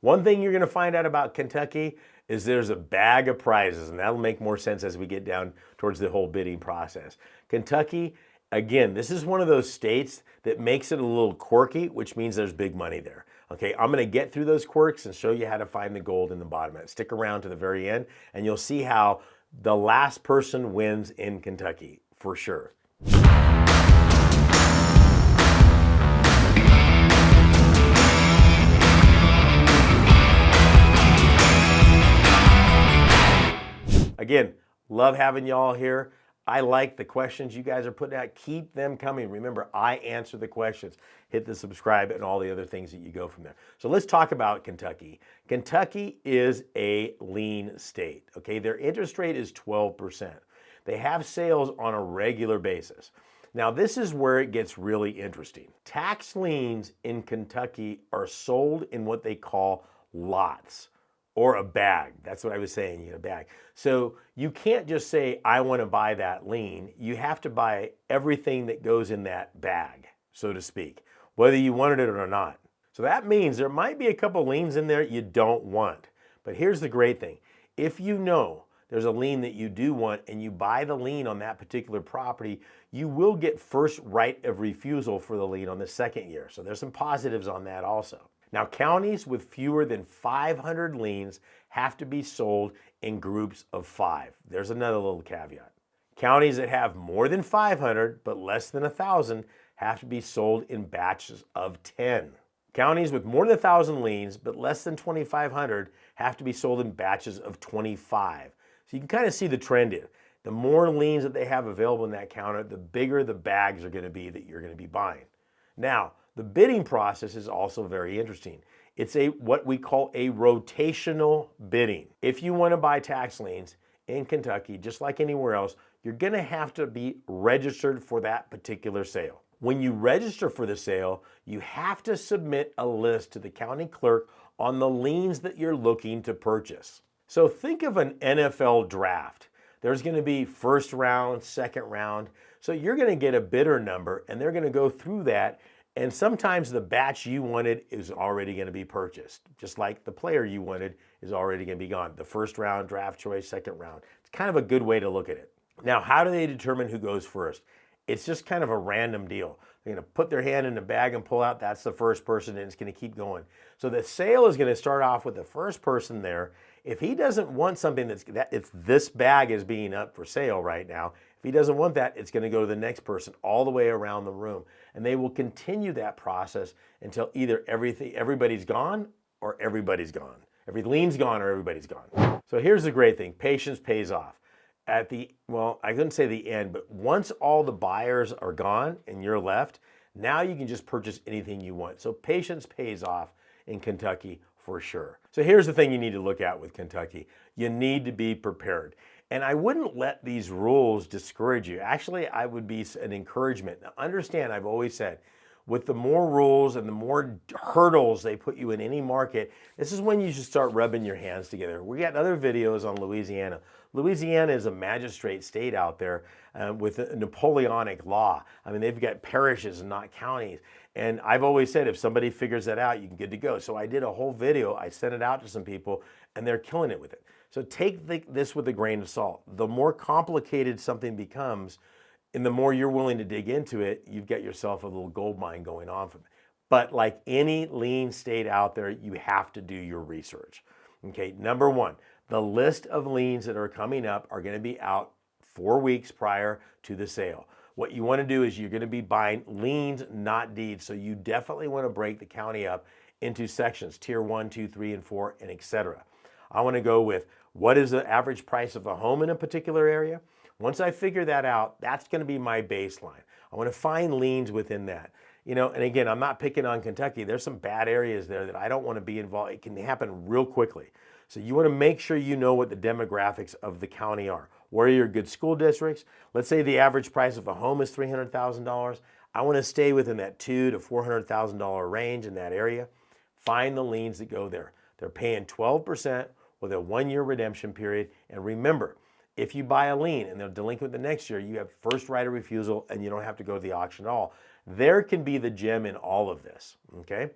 One thing you're going to find out about Kentucky is there's a bag of prizes, and that'll make more sense as we get down towards the whole bidding process. Kentucky, again, this is one of those states that makes it a little quirky, which means there's big money there. Okay, I'm going to get through those quirks and show you how to find the gold in the bottom of it. Stick around to the very end, and you'll see how the last person wins in Kentucky, for sure. Again, love having y'all here. I like the questions you guys are putting out. Keep them coming. Remember, I answer the questions. Hit the subscribe and all the other things that you go from there. So let's talk about Kentucky. Kentucky is a lien state, okay? Their interest rate is 12%. They have sales on a regular basis. Now, this is where it gets really interesting. Tax liens in Kentucky are sold in what they call lots, or a bag. That's what I was saying, you get a bag. So you can't just say, I want to buy that lien. You have to buy everything that goes in that bag, so to speak, whether you wanted it or not. So that means there might be a couple liens in there you don't want. But here's the great thing. If you know there's a lien that you do want and you buy the lien on that particular property, you will get first right of refusal for the lien on the second year. So there's some positives on that also. Now, counties with fewer than 500 liens have to be sold in groups of 5. There's another little caveat. Counties that have more than 500 but less than 1,000 have to be sold in batches of 10. Counties with more than 1,000 liens but less than 2,500 have to be sold in batches of 25. So you can kind of see the trend here. The more liens that they have available in that county, the bigger the bags are going to be that you're going to be buying. Now, the bidding process is also very interesting. It's what we call a rotational bidding. If you want to buy tax liens in Kentucky, just like anywhere else, you're going to have to be registered for that particular sale. When you register for the sale, you have to submit a list to the county clerk on the liens that you're looking to purchase. So think of an NFL draft. There's going to be first round, second round. So you're going to get a bidder number, and they're going to go through that. And sometimes the batch you wanted is already going to be purchased, just like the player you wanted is already going to be gone. The first round, draft choice, second round. It's kind of a good way to look at it. Now, how do they determine who goes first? It's just kind of a random deal. They're going to put their hand in the bag and pull out, that's the first person, and it's going to keep going. So the sale is going to start off with the first person there. If he doesn't want something it's this bag is being up for sale right now, if he doesn't want that, it's going to go to the next person all the way around the room. And they will continue that process until either everybody's gone or everybody's gone. Every lien's gone or everybody's gone. So here's the great thing. Patience pays off. Well, I couldn't say the end, but once all the buyers are gone and you're left, now you can just purchase anything you want. So patience pays off in Kentucky for sure. So here's the thing you need to look at with Kentucky. You need to be prepared. And I wouldn't let these rules discourage you. Actually, I would be an encouragement. Now, understand, I've always said, with the more rules and the more hurdles they put you in any market, this is when you should start rubbing your hands together. We got other videos on Louisiana. Louisiana is a magistrate state out there with a Napoleonic law. I mean, they've got parishes and not counties. And I've always said, if somebody figures that out, you can get to go. So I did a whole video. I sent it out to some people, and they're killing it with it. So take this with a grain of salt. The more complicated something becomes, and the more you're willing to dig into it, you've got yourself a little gold mine going on from it. But like any lien state out there, you have to do your research. Okay, number one, the list of liens that are coming up are going to be out 4 weeks prior to the sale. What you want to do is you're going to be buying liens, not deeds. So you definitely want to break the county up into sections, tier 1, 2, 3, and 4, and etc. I want to go with what is the average price of a home in a particular area. Once I figure that out, that's going to be my baseline. I want to find liens within that. And again, I'm not picking on Kentucky. There's some bad areas there that I don't want to be involved. It can happen real quickly. So you want to make sure you know what the demographics of the county are. Where are your good school districts? Let's say the average price of a home is $300,000. I want to stay within that $200,000 to $400,000 range in that area. Find the liens that go there. They're paying 12% with a 1-year redemption period. And remember, if you buy a lien and they're delinquent the next year, you have first right of refusal and you don't have to go to the auction at all. There can be the gem in all of this, okay?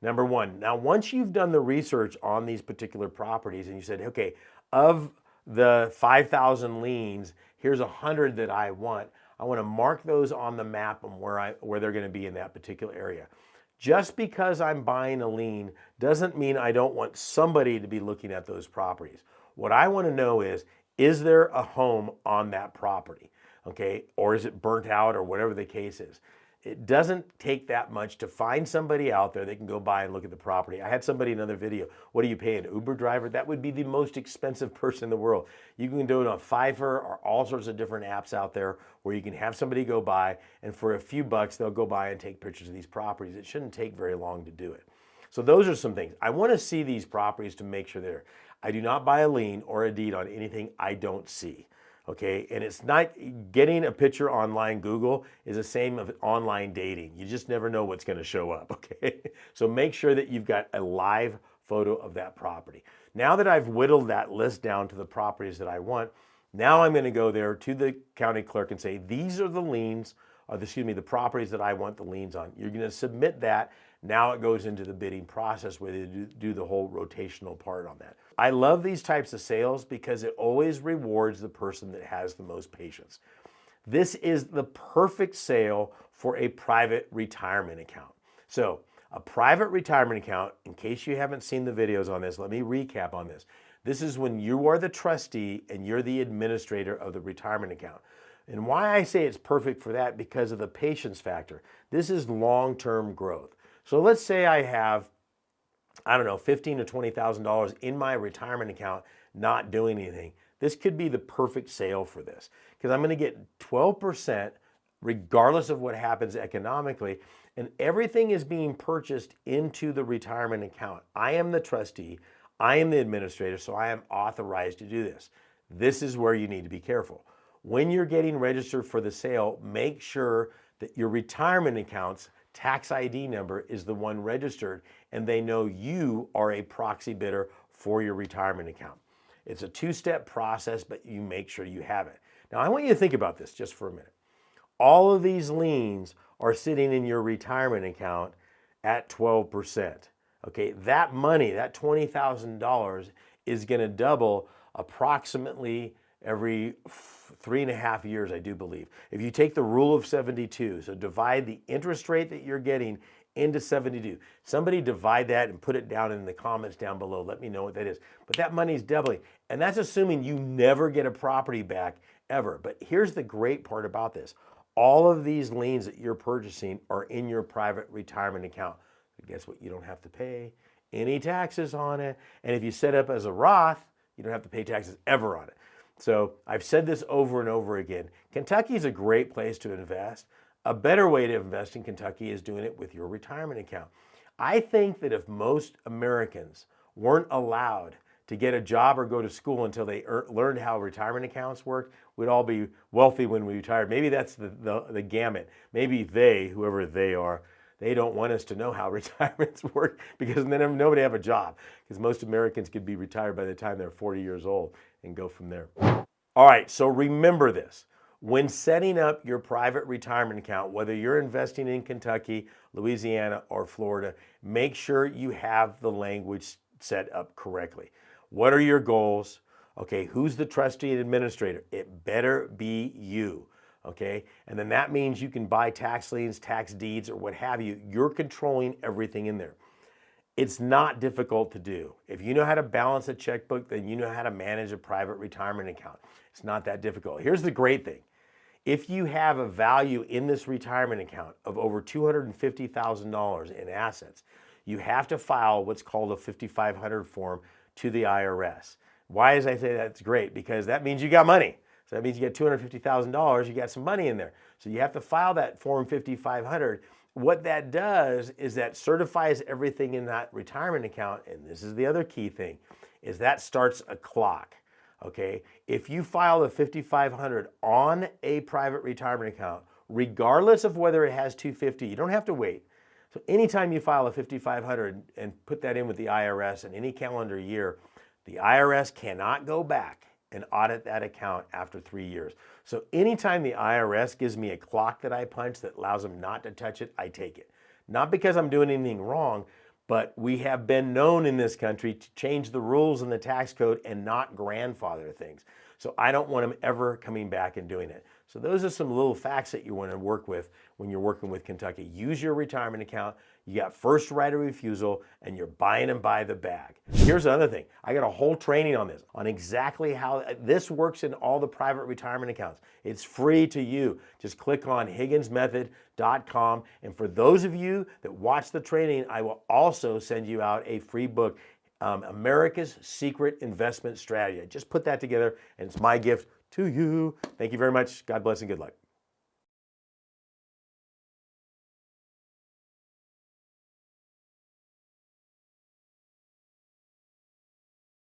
Number one. Now, once you've done the research on these particular properties and you said, okay, of the 5,000 liens, here's 100 that I want to mark those on the map and where they're going to be in that particular area. Just because I'm buying a lien doesn't mean I don't want somebody to be looking at those properties. What I want to know is there a home on that property? Okay, or is it burnt out or whatever the case is? It doesn't take that much to find somebody out there that can go by and look at the property. I had somebody in another video, what do you pay, an Uber driver? That would be the most expensive person in the world. You can do it on Fiverr or all sorts of different apps out there where you can have somebody go by and for a few bucks, they'll go by and take pictures of these properties. It shouldn't take very long to do it. So those are some things. I want to see these properties to make sure they're there. I do not buy a lien or a deed on anything I don't see. Okay, and it's not getting a picture online. Google is the same of online dating. You just never know what's going to show up. Okay, so make sure that you've got a live photo of that property. Now that I've whittled that list down to the properties that I want, now I'm going to go there to the county clerk and say, these are the liens, or the properties that I want the liens on. You're going to submit that. Now it goes into the bidding process where they do the whole rotational part on that. I love these types of sales because it always rewards the person that has the most patience. This is the perfect sale for a private retirement account. So a private retirement account, in case you haven't seen the videos on this, let me recap on this. This is when you are the trustee and you're the administrator of the retirement account. And why I say it's perfect for that, because of the patience factor. This is long-term growth. So let's say I have, I don't know, $15,000 to $20,000 in my retirement account not doing anything. This could be the perfect sale for this because I'm going to get 12% regardless of what happens economically, and everything is being purchased into the retirement account. I am the trustee, I am the administrator, so I am authorized to do this. This is where you need to be careful. When you're getting registered for the sale, make sure that your retirement account's tax ID number is the one registered and they know you are a proxy bidder for your retirement account. It's a two-step process, but you make sure you have it. Now, I want you to think about this just for a minute. All of these liens are sitting in your retirement account at 12%. Okay, that money, that $20,000 is going to double approximately every 3.5 years, I do believe. If you take the rule of 72, so divide the interest rate that you're getting into 72. Somebody divide that and put it down in the comments down below. Let me know what that is. But that money's doubling. And that's assuming you never get a property back ever. But here's the great part about this. All of these liens that you're purchasing are in your private retirement account. So guess what? You don't have to pay any taxes on it. And if you set up as a Roth, you don't have to pay taxes ever on it. So I've said this over and over again. Kentucky is a great place to invest. A better way to invest in Kentucky is doing it with your retirement account. I think that if most Americans weren't allowed to get a job or go to school until they learned how retirement accounts work, we'd all be wealthy when we retire. Maybe that's the gamut. Maybe they, whoever they are, they don't want us to know how retirements work because then nobody have a job, because most Americans could be retired by the time they're 40 years old and go from there. All right, so remember this. When setting up your private retirement account, whether you're investing in Kentucky, Louisiana, or Florida, make sure you have the language set up correctly. What are your goals? Okay, who's the trustee and administrator? It better be you. Okay, and then that means you can buy tax liens, tax deeds, or what have you. You're controlling everything in there. It's not difficult to do. If you know how to balance a checkbook, then you know how to manage a private retirement account. It's not that difficult. Here's the great thing. If you have a value in this retirement account of over $250,000 in assets, you have to file what's called a 5500 form to the IRS. Why does I say that's great? Because that means you got money. So that means you get $250,000, you got some money in there. So you have to file that form 5500. What that does is that certifies everything in that retirement account, and this is the other key thing, is that starts a clock. Okay, if you file the 5500 on a private retirement account, regardless of whether it has 250, you don't have to wait. So anytime you file a 5500 and put that in with the IRS in any calendar year, the IRS cannot go back and audit that account after 3 years. So anytime the IRS gives me a clock that I punch that allows them not to touch it, I take it. Not because I'm doing anything wrong, But we have been known in this country to change the rules in the tax code and not grandfather things. So I don't want them ever coming back and doing it. So those are some little facts that you want to work with when you're working with Kentucky. Use your retirement account. You got first right of refusal, and you're buying them by the bag. Here's another thing. I got a whole training on this, on exactly how this works in all the private retirement accounts. It's free to you. Just click on higginsmethod.com. And for those of you that watch the training, I will also send you out a free book, America's Secret Investment Strategy. I just put that together, and it's my gift to you. Thank you very much. God bless and good luck.